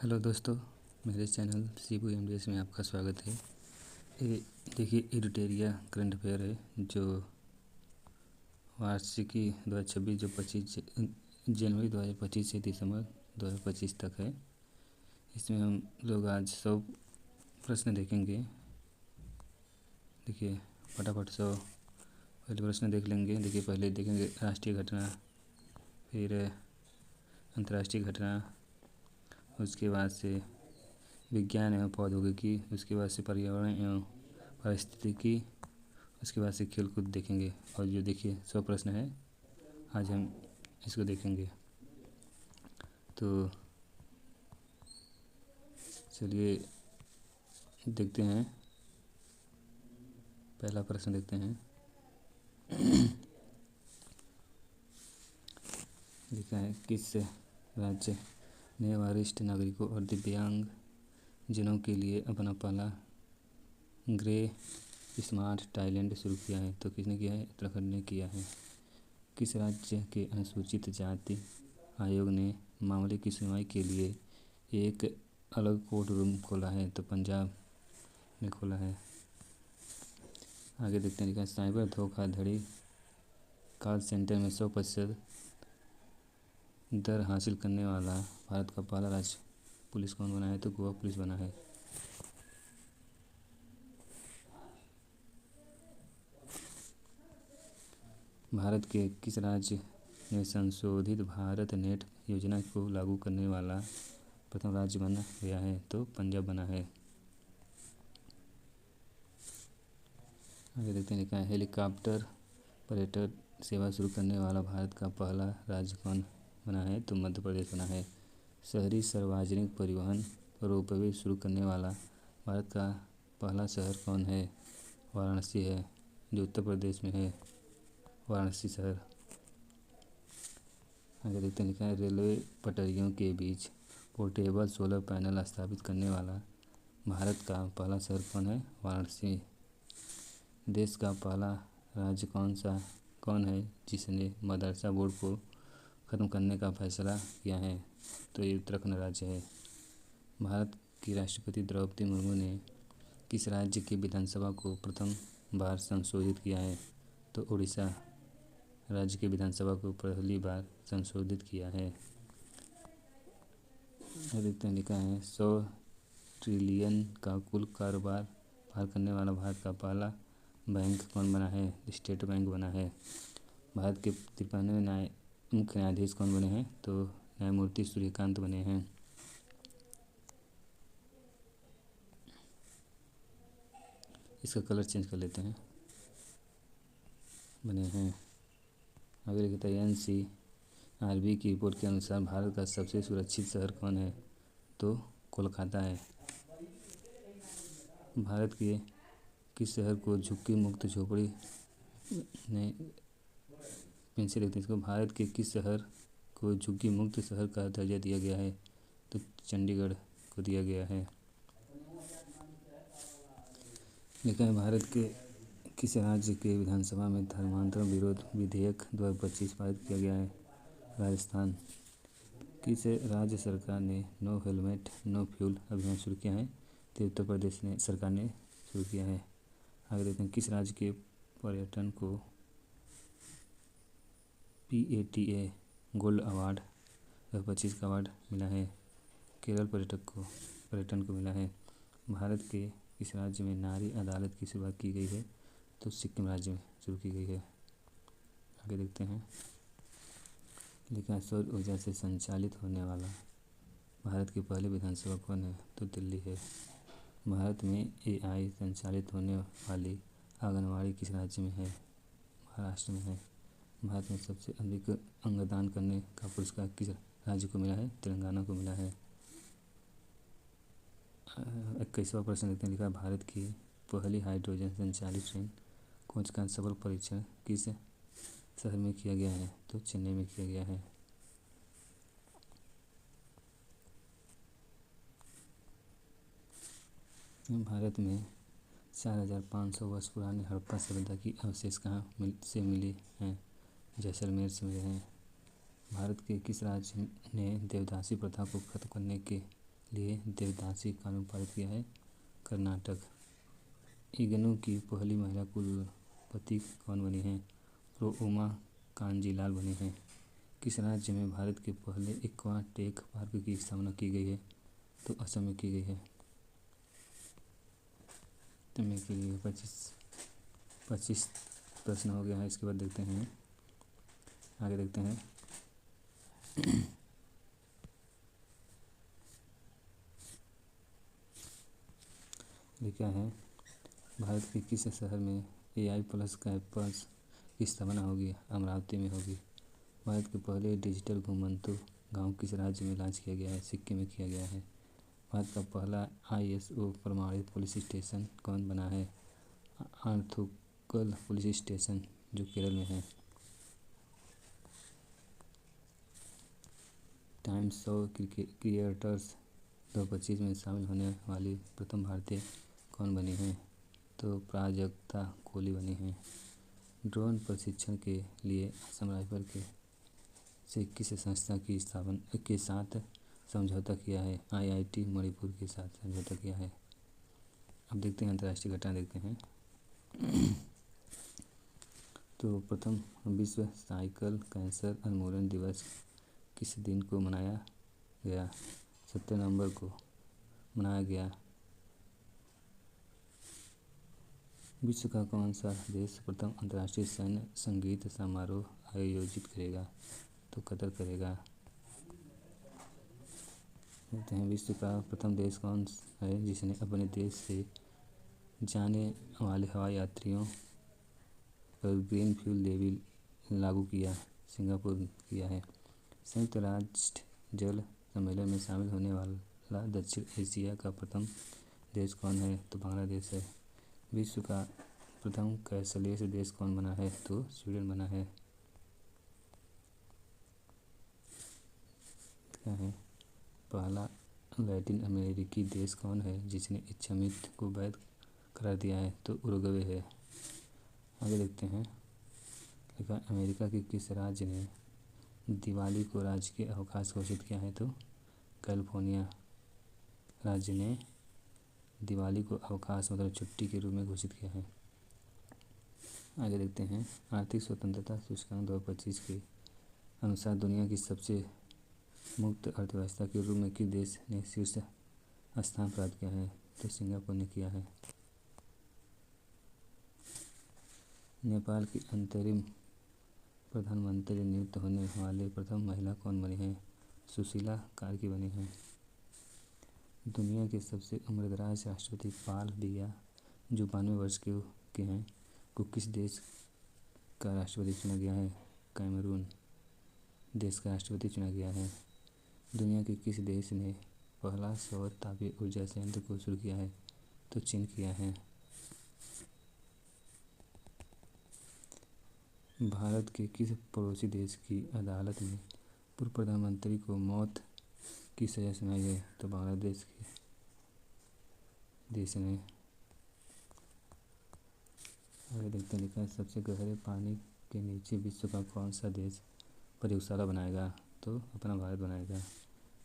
Hello दोस्तों, मेरे channel Shibu MDS में आपका स्वागत है। ये देखिए एडिटोरिया करंट अफेयर है जो वार्षिकी 2026 जो 25 जनवरी 2025 से दिसंबर 2025 तक है। इसमें हम लोग आज 100 प्रश्न देखेंगे। देखिए फटाफट 100 पहले प्रश्न देख लेंगे। देखिए पहले देखेंगे राष्ट्रीय घटना, फिर अंतर्राष्ट्रीय घटना, उसके बाद से विज्ञान एवं प्रौद्योगिकी, उसके बाद से पर्यावरण एवं पारिस्थितिकी, उसके बाद से खेलकूद देखेंगे। और जो देखिए 100 प्रश्न है, आज हम इसको देखेंगे। तो चलिए देखते हैं। पहला प्रश्न देखते हैं। लिखा है, किस राज्य ने वरिष्ठ नागरिकों और दिव्यांग जनों के लिए अपना पहला ग्रे स्मार्ट टॉयलेट शुरू किया है? तो किसने किया है? उत्तराखंड ने किया है। किस राज्य के अनुसूचित जाति आयोग ने मामले की सुनवाई के लिए एक अलग कोर्ट रूम खोला है? तो पंजाब ने खोला है। आगे देखते हैं। लिखा है, साइबर धोखाधड़ी कॉल सेंटर में 100% दर हासिल करने वाला भारत का पहला राज्य पुलिस कौन बना है? तो गोवा पुलिस बना है। भारत के किस राज्य ने संशोधित भारत नेट योजना को लागू करने वाला प्रथम राज्य बना गया है? तो पंजाब बना है। आगे देखते हैं। लिखा है, हेलीकॉप्टर पर्यटन सेवा शुरू करने वाला भारत का पहला राज्य कौन बना है? तो मध्य प्रदेश बना है। शहरी सार्वजनिक परिवहन रोपवे शुरू करने वाला भारत का पहला शहर कौन है? वाराणसी है, जो उत्तर प्रदेश में है, वाराणसी शहर। आगे देखते हैं। लिखा है, रेलवे पटरियों के बीच पोर्टेबल सोलर पैनल स्थापित करने वाला भारत का पहला शहर कौन है? वाराणसी। देश का पहला राज्य कौन है जिसने मदरसा बोर्ड को ख़त्म करने का फैसला किया है? तो ये उत्तराखंड राज्य है। भारत की राष्ट्रपति द्रौपदी मुर्मू ने किस राज्य की विधानसभा को प्रथम बार संशोधित किया है? तो उड़ीसा राज्य की विधानसभा को पहली बार संशोधित किया है। देखते हैं। लिखा है, 100 ट्रिलियन का कुल कारोबार पार करने वाला भारत का पहला बैंक कौन बना है? स्टेट बैंक बना है। भारत के 53वें मुख्य न्यायाधीश कौन बने हैं? तो न्यायमूर्ति सूर्यकांत बने हैं। इसका कलर चेंज कर लेते हैं, बने हैं। आगे लिखता है, NCRB की रिपोर्ट के अनुसार भारत का सबसे सुरक्षित शहर कौन है? तो कोलकाता है। भारत के किस शहर को झुग्गी मुक्त झोपड़ी ने फिर से देखते हैं इसको। भारत के किस शहर को झुग्गी मुक्त शहर का दर्जा दिया गया है? तो चंडीगढ़ को दिया गया है। लिखा है, भारत के किस राज्य के विधानसभा में धर्मांतरण विरोध विधेयक 2025 पारित किया गया है? राजस्थान। किस राज्य सरकार ने नो हेलमेट नो फ्यूल अभियान शुरू किया है? तो उत्तर प्रदेश ने सरकार ने शुरू किया है। आगे देखते हैं, किस राज्य के पर्यटन को PATA गोल्ड अवार्ड 2025 का अवार्ड मिला है? केरल पर्यटन को मिला है। भारत के किस राज्य में नारी अदालत की शुरुआत की गई है? तो सिक्किम राज्य में शुरू की गई है। आगे देखते हैं। लिखा है, सौर ऊर्जा से संचालित होने वाला भारत की पहली विधानसभा कौन है? तो दिल्ली है। भारत में AI संचालित होने वाली आंगनवाड़ी किस राज्य में है? महाराष्ट्र में है। भारत में सबसे अधिक अंगदान करने का पुरस्कार किस राज्य को मिला है? तेलंगाना को मिला है। 21वां प्रश्न देखते हैं। लिखा है, भारत की पहली हाइड्रोजन संचालित ट्रेन कोच का सफल परीक्षण किस शहर में किया गया है? तो चेन्नई में किया गया है। भारत में 4500 वर्ष पुरानी हड़प्पा सभ्यता की अवशेष कहाँ से मिले हैं? जैसलमेर से मिले हैं। भारत के किस राज्य ने देवदासी प्रथा को खत्म करने के लिए देवदासी कानून पारित किया है? कर्नाटक। इग्नू की पहली महिला कुलपति कौन बनी हैं? प्रो उमा कांजीलाल बनी हैं। किस राज्य में भारत के पहले एक्वा टेक पार्क की स्थापना की गई है? तो असम में की गई है। तो मैं के लिए 25 प्रश्न हो गया है। इसके बाद देखते हैं, आगे देखते हैं। लिखा है भारत के किस शहर में AI प्लस कैंपस की स्थापना होगी? अमरावती में होगी। भारत के पहले डिजिटल घुमंतु गांव किस राज्य में लॉन्च किया गया है? सिक्किम में किया गया है। भारत का पहला ISO प्रमाणित पुलिस स्टेशन कौन बना है? आर्थुकल पुलिस स्टेशन जो केरल में है। टाइम्स ऑफ क्रिएटर्स 2025 में शामिल होने वाली प्रथम भारतीय कौन बनी है? तो प्राजक्ता कोहली बनी है। ड्रोन प्रशिक्षण के लिए असम राइफल से किस संस्था की स्थापना के साथ समझौता किया है? IIT मणिपुर के साथ समझौता किया है। अब देखते हैं अंतर्राष्ट्रीय घटना देखते हैं। तो प्रथम विश्व साइकिल कैंसर उन्मूलन दिवस किस दिन को मनाया गया? 17 नवंबर को मनाया गया। विश्व का कौन सा देश प्रथम अंतर्राष्ट्रीय सैन्य संगीत समारोह आयोजित करेगा? तो कतर करेगा। कहते हैं विश्व का प्रथम देश कौन है जिसने अपने देश से जाने वाले हवाई यात्रियों पर ग्रीन फ्यूल लेवी लागू किया? सिंगापुर किया है। संयुक्त राष्ट्र जल सम्मेलन में शामिल होने वाला दक्षिण एशिया का प्रथम देश कौन है? तो बांग्लादेश है। विश्व का प्रथम कैशलेस देश कौन बना है? तो स्वीडन बना है। क्या है? पहला लैटिन अमेरिकी देश कौन है जिसने इच्छामृत को वैध करार दिया है? तो उरुग्वे है। आगे देखते हैं। लिखा अमेरिका के किस राज्य ने दिवाली को राजकीय अवकाश घोषित किया है? तो कैलिफोर्निया राज्य ने दिवाली को अवकाश मतलब छुट्टी के रूप में घोषित किया है। आगे देखते हैं। आर्थिक स्वतंत्रता सूचकांक 2025 के अनुसार दुनिया की सबसे मुक्त अर्थव्यवस्था के रूप में किस देश ने शीर्ष स्थान प्राप्त किया है? तो सिंगापुर ने किया है। नेपाल की अंतरिम प्रधानमंत्री नियुक्त होने वाले प्रथम महिला कौन बनी है? सुशीला कार्की बनी है। दुनिया के सबसे उम्रदराज राष्ट्रपति पॉल बिया जो 92 वर्ष के हैं को किस देश का राष्ट्रपति चुना गया है? कैमरून देश का राष्ट्रपति चुना गया है। दुनिया के किस देश ने पहला सौर तापीय ऊर्जा संयंत्र को शुरू किया है? तो चीन किया है। भारत के किस पड़ोसी देश की अदालत ने पूर्व प्रधानमंत्री को मौत की सजा सुनाई है? तो बांग्लादेश के देश ने। आगे देखते हैं। लिखा है सबसे गहरे पानी के नीचे विश्व का कौन सा देश प्रयोगशाला बनाएगा? तो अपना भारत बनाएगा।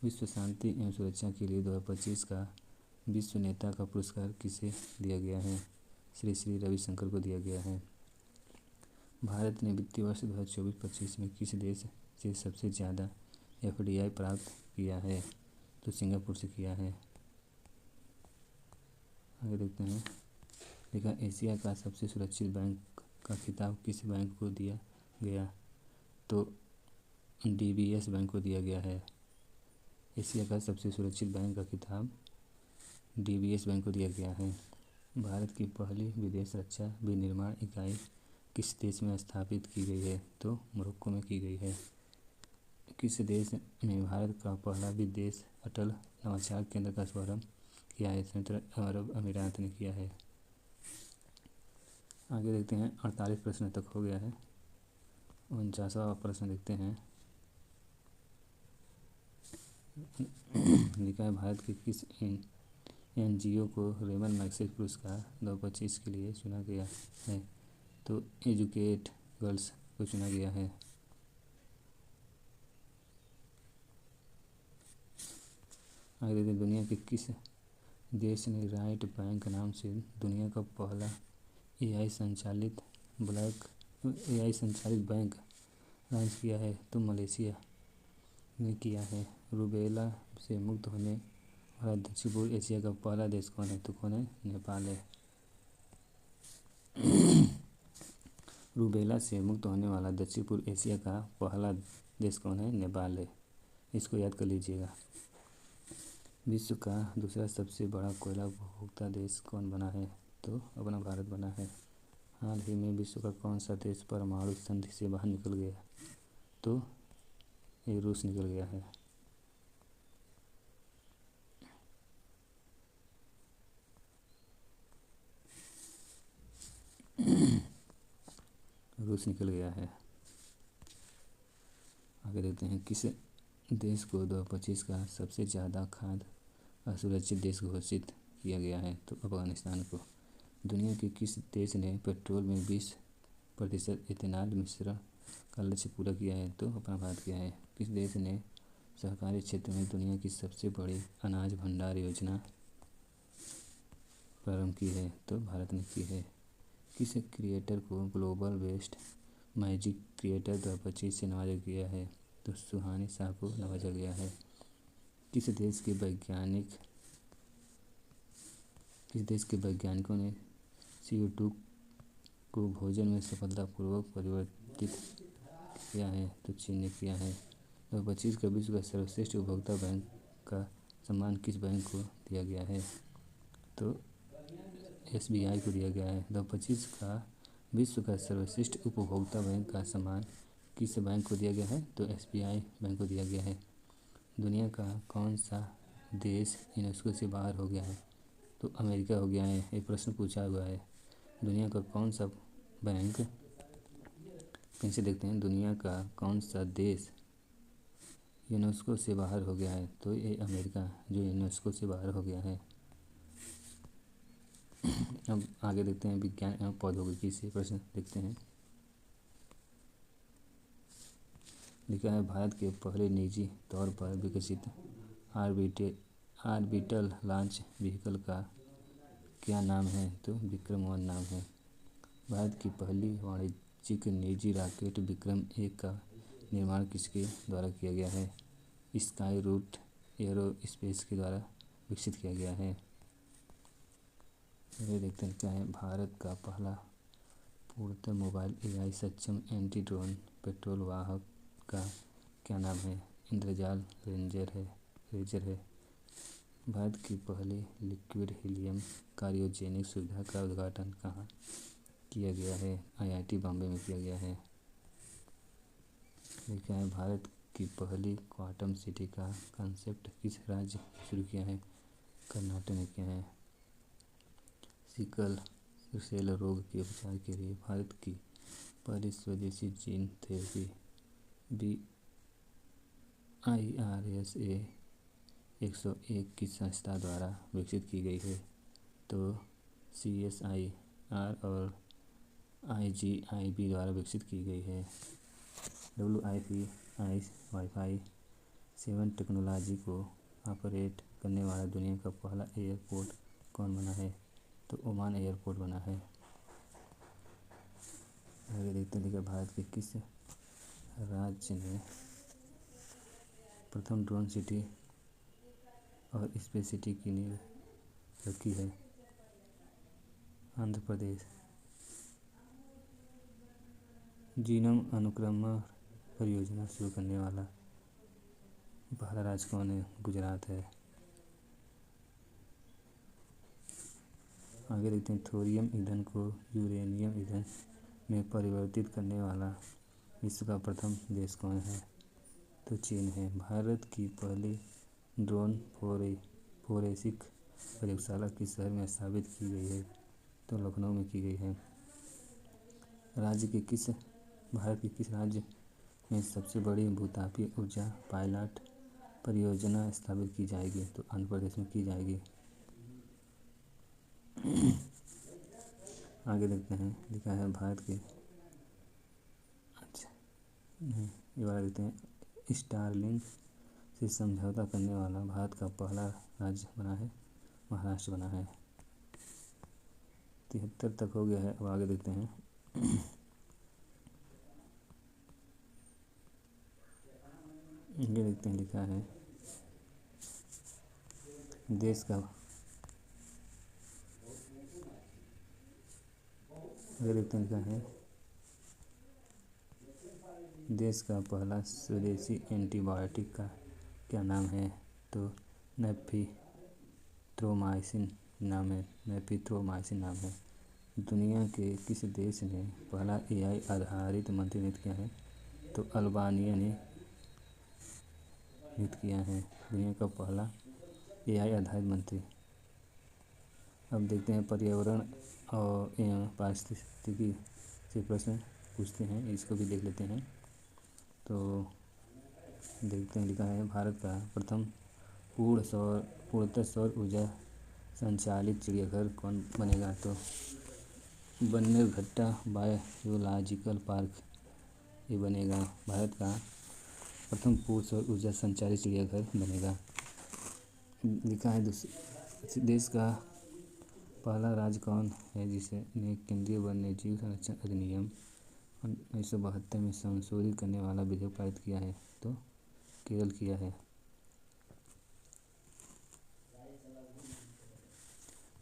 विश्व शांति एवं सुरक्षा के लिए 2025 का विश्व नेता का पुरस्कार किसे दिया गया है? श्री श्री रविशंकर को दिया गया है। भारत ने वित्तीय वर्ष 2024-25 में किस देश से सबसे ज़्यादा FDI प्राप्त किया है? तो सिंगापुर से किया है। आगे देखते हैं। लिखा एशिया का सबसे सुरक्षित बैंक का खिताब किस बैंक को दिया गया? तो DBS बैंक को दिया गया है। एशिया का सबसे सुरक्षित बैंक का खिताब DBS बैंक को दिया गया है। भारत की पहली विदेश रक्षा विनिर्माण इकाई किस देश में स्थापित की गई है? तो मोरक्को में की गई है। किस देश में भारत का पहला विदेश अटल नवाचार केंद्र का शुभारंभ किया है? संयुक्त अरब अमीरात ने किया है। आगे देखते हैं। 48 प्रश्न तक हो गया है। 49वां प्रश्न देखते हैं। लिखा है भारत के किस NGO को रेमन मैग्सेसे पुरस्कार 2025 के लिए चुना गया है? तो एजुकेट गर्ल्स को चुना गया है। आगे देखते हैं दुनिया के किस देश ने राइट बैंक नाम से दुनिया का पहला एआई संचालित बैंक लॉन्च किया है? तो मलेशिया ने किया है। रूबेला से मुक्त होने वाला दक्षिण पूर्व एशिया का पहला देश कौन है? तो कौन है? नेपाल है। रूबेला से मुक्त होने वाला दक्षिण पूर्व एशिया का पहला देश कौन है? नेपाल है। इसको याद कर लीजिएगा। विश्व का दूसरा सबसे बड़ा कोयला उपभोक्ता देश कौन बना है? तो अपना भारत बना है। हाल ही में विश्व का कौन सा देश परमाणु संधि से बाहर निकल गया? तो ये रूस निकल गया है। रूस निकल गया है। आगे देखते हैं किस देश को 2025 का सबसे ज़्यादा खाद्य असुरक्षित देश घोषित किया गया है? तो अफगानिस्तान को। दुनिया के किस देश ने पेट्रोल में 20% इथेनॉल मिश्रण का लक्ष्य पूरा किया है? तो अपना भारत किया है। किस देश ने सहकारी क्षेत्र में दुनिया की सबसे बड़ी अनाज भंडार योजना प्रारंभ की है? तो भारत ने की है। किस क्रिएटर को ग्लोबल बेस्ट मैजिक क्रिएटर 2025 से नवाजा गया है? तो सुहानी शाह को नवाजा गया है। किस देश के वैज्ञानिकों ने CO2 को भोजन में सफलतापूर्वक परिवर्तित किया है? तो चीन ने किया है। 2025 का विश्व का सर्वश्रेष्ठ उपभोक्ता बैंक का सम्मान किस बैंक को दिया गया है? तो SBI को दिया गया है। 2025 का विश्व का सर्वश्रेष्ठ उपभोक्ता बैंक का सम्मान किस बैंक को दिया गया है? तो SBI बैंक को दिया गया है। दुनिया का कौन सा देश यूनेस्को से बाहर हो गया है? तो अमेरिका हो गया है। एक प्रश्न पूछा हुआ है, दुनिया का कौन सा बैंक, फिर से देखते हैं, दुनिया का कौन सा देश यूनेस्को से बाहर हो गया है? तो ये अमेरिका जो यूनेस्को से बाहर हो गया है। अब आगे देखते हैं विज्ञान एवं प्रौद्योगिकी से प्रश्न देखते हैं। लिखा है भारत के पहले निजी तौर पर विकसित ऑर्बिटल लॉन्च व्हीकल का क्या नाम है? तो विक्रम-1 नाम है। भारत की पहली वाणिज्यिक निजी रॉकेट विक्रम-1 का निर्माण किसके द्वारा किया गया है? स्काई रूट एरोस्पेस के द्वारा विकसित किया गया है। ये देखते हैं क्या है, भारत का पहला पूर्णतः मोबाइल AI सक्षम एंटी ड्रोन पेट्रोल वाहक का क्या नाम है? इंद्रजाल रेंजर है। भारत की पहली लिक्विड हीलियम क्रायोजेनिक सुविधा का उद्घाटन कहाँ किया गया है? IIT बॉम्बे में किया गया है। लिखा है भारत की पहली क्वांटम सिटी का कंसेप्ट किस राज्य शुरू किया है? कर्नाटक ने किया है। सिकल सेल रोग के उपचार के लिए भारत की पहली स्वदेशी जीन थेरेपी BIRSA 101 की संस्था द्वारा विकसित की गई है? तो CSIR और IGIB द्वारा विकसित की गई है। Wi-Fi 7 टेक्नोलॉजी को ऑपरेट करने वाला दुनिया का पहला एयरपोर्ट कौन बना है? तो ओमान एयरपोर्ट बना है। आगे देखते हैं भारत के किस राज्य ने प्रथम ड्रोन सिटी और स्पेस सिटी की नींव रखी है? आंध्र प्रदेश। जीनोम अनुक्रमण परियोजना शुरू करने वाला पहला राज्य कौन है? गुजरात है। आगे देखते हैं थोरियम ईंधन को यूरेनियम ईंधन में परिवर्तित करने वाला विश्व का प्रथम देश कौन है? तो चीन है। भारत की पहली ड्रोन फोरेंसिक प्रयोगशाला किस शहर में स्थापित की गई है? तो लखनऊ में की गई है। भारत के किस राज्य में सबसे बड़ी भूतापीय ऊर्जा पायलट परियोजना स्थापित की जाएगी? तो आंध्र प्रदेश में की जाएगी। आगे देखते हैं, लिखा है भारत के, अच्छा नहीं, ये वाला देखते हैं, स्टारलिंक से समझौता करने वाला भारत का पहला राज्य बना है, महाराष्ट्र बना है। 73 तक हो गया है। अब आगे देखते हैं। ये देखते हैं, लिखा है देश का, आगे देखते हैं, लिखा है देश का पहला स्वदेशी एंटीबायोटिक का क्या नाम है? तो नेफिथ्रोमाइसिन नाम है, नेफिथ्रोमाइसिन नाम है। दुनिया के किस देश ने पहला एआई आधारित मंत्री नियुक्त किया है? तो अल्बानिया ने नियुक्त किया है दुनिया का पहला एआई आधारित मंत्री। अब देखते हैं पर्यावरण और पारिस्थितिकी से प्रश्न पूछते हैं, इसको भी देख लेते हैं। तो देखते हैं, लिखा है भारत का प्रथम पूर्णतः सौर ऊर्जा संचालित चिड़ियाघर कौन बनेगा? तो बन्नेरघट्टा बायोलॉजिकल पार्क ये बनेगा। भारत का प्रथम पूर्ण सौर ऊर्जा संचालित चिड़ियाघर बनेगा। लिखा है देश का पहला राज्य कौन है जिसने केंद्रीय वन्यजीव संरक्षण अधिनियम 1972 में संशोधित करने वाला विधेयक पारित किया है? तो केरल किया है।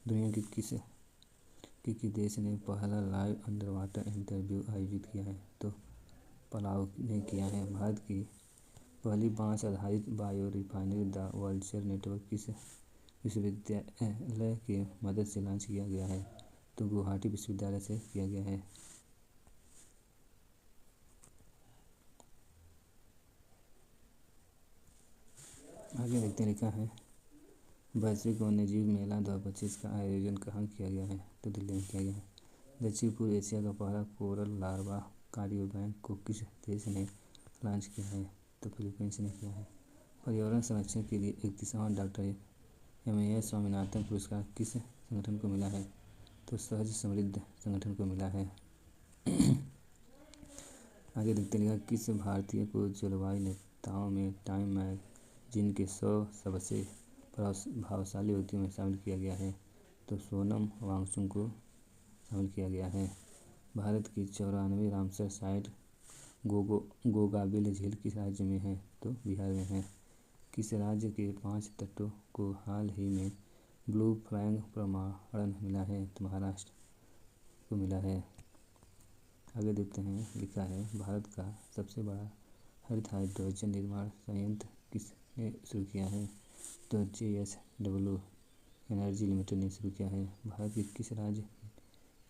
दुनिया के किस देश ने पहला लाइव अंडर वाटर इंटरव्यू आयोजित किया है? तो पलाओ ने किया है। भारत की पहली बांस आधारित bio refinery the vulture network किस विश्वविद्यालय की मदद से लॉन्च किया गया है? तो गुवाहाटी विश्वविद्यालय से किया गया है। आगे देखते हैं, लिखा है वैश्विक वन्यजीव मेला 2025 का आयोजन कहाँ किया गया है? तो दिल्ली में किया गया है। दक्षिण पूर्व एशिया का पहला कोरल लार्वा कार्योबैंक को किस देश ने लॉन्च किया है? तो फिलीपींस ने किया है। पर्यावरण संरक्षण के लिए 31वां डॉक्टर एमएएस स्वामीनाथन पुरस्कार किस संगठन को मिला है? तो सहज समृद्ध संगठन को मिला है। आगे देखते हैं, किस भारतीय को जलवायु नेताओं में टाइम मैगजीन के 100 सबसे प्रभावशाली व्यक्तियों में शामिल किया गया है? तो सोनम वांगचुक को शामिल किया गया है। भारत की 94 रामसर साइट गोगाबिल झील किस राज्य में है? तो बिहार में है। किस राज्य के 5 तटों को हाल ही में ब्लू फ्लैग प्रमाणन मिला है? तो महाराष्ट्र को मिला है। आगे देखते हैं, लिखा है भारत का सबसे बड़ा हरित हाइड्रोजन निर्माण संयंत्र किसने शुरू किया है? तो JSW एनर्जी लिमिटेड ने शुरू किया है। भारत के किस राज्य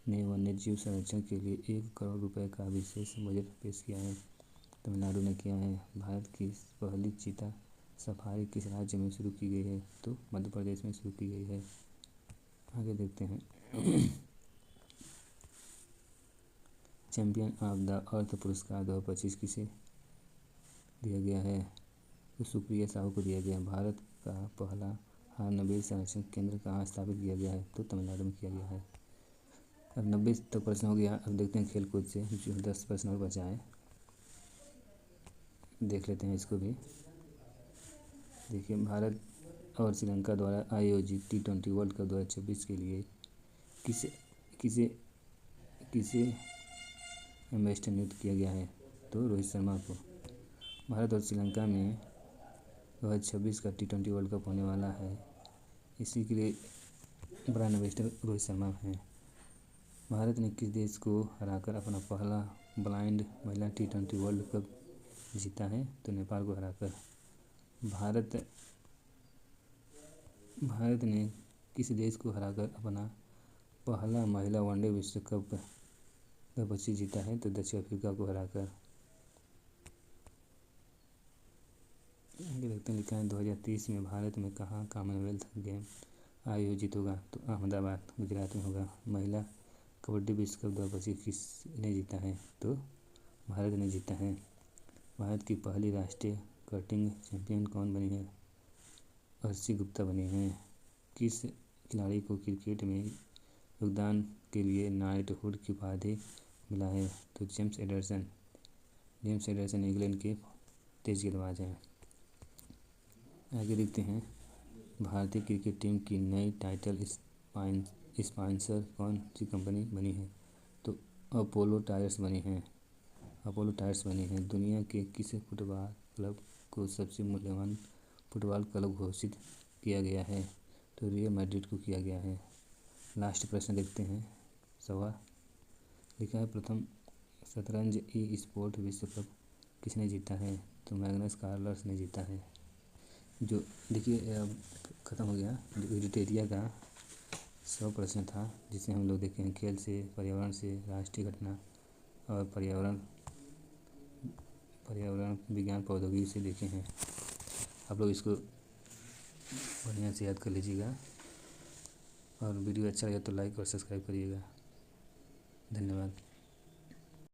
ने वन्यजीव संरक्षण के लिए 1 करोड़ रुपए का विशेष बजट पेश किया है? तमिलनाडु ने किया है। भारत की पहली चीता सफारी किस राज्य में शुरू की गई है? तो मध्य प्रदेश में शुरू की गई है। आगे देखते हैं, चैंपियन ऑफ द अर्थ पुरस्कार 2025 किसे दिया गया है? तो सुप्रिया साहू को दिया गया। भारत का पहला हार्नबिल संरक्षण केंद्र कहाँ स्थापित किया गया है? तो तमिलनाडु में किया गया है। अब 90 तक प्रश्न हो गया। अब देखते हैं खेल कूद से जो 10 प्रश्न और बचा है, देख लेते हैं इसको भी। देखिए, भारत और श्रीलंका द्वारा आयोजित T20 वर्ल्ड कप 2026 के लिए किसे किसे किसे एम्बेसडर नियुक्त किया गया है? तो रोहित शर्मा को। भारत और श्रीलंका में 2026 का T20 वर्ल्ड कप होने वाला है, इसी के लिए ब्रांड एम्बेसडर रोहित शर्मा हैं। भारत ने किस देश को हराकर अपना पहला ब्लाइंड महिला T20 वर्ल्ड कप जीता है? तो नेपाल को हराकर। भारत ने किस देश को हराकर अपना पहला महिला वनडे विश्व कप 2025 जीता है? तो दक्षिण अफ्रीका को हराकर। आगे देखते हैं, लिखा है 2030 में भारत में कहाँ कॉमनवेल्थ गेम आयोजित होगा? तो अहमदाबाद गुजरात में होगा। महिला कबड्डी विश्व कप 2025 किसने जीता है? तो भारत ने जीता है। भारत की पहली राष्ट्रीय कर्टिंग चैंपियन कौन बनी है? अर्शी गुप्ता बनी है। किस खिलाड़ी को क्रिकेट में योगदान के लिए नाइटहुड की उपाधि मिला है? तो जेम्स एंडरसन इंग्लैंड के तेज गेंदबाज हैं। आगे देखते हैं, भारतीय क्रिकेट टीम की नई टाइटल स्पॉन्सर कौन सी कंपनी बनी है? तो अपोलो टायर्स बनी है। अपोलो टायर्स बनी है। दुनिया के किस फुटबॉल क्लब को सबसे मूल्यवान फुटबॉल क्लब घोषित किया गया है? तो रियल मैड्रिड को किया गया है। लास्ट प्रश्न देखते हैं। सवा लिखा है, प्रथम शतरंज ई स्पोर्ट विश्व कप किसने जीता है? तो मैग्नस कार्लस ने जीता है। जो देखिए अब ख़त्म हो गया जो एडिटेरिया का 100 प्रश्न था, जिसे हम लोग देखे हैं खेल से, पर्यावरण से, राष्ट्रीय घटना और पर्यावरण विज्ञान प्रौद्योगिकी से देखे हैं। आप लोग इसको बढ़िया से याद कर लीजिएगा और वीडियो अच्छा लगे तो लाइक और सब्सक्राइब करिएगा। धन्यवाद।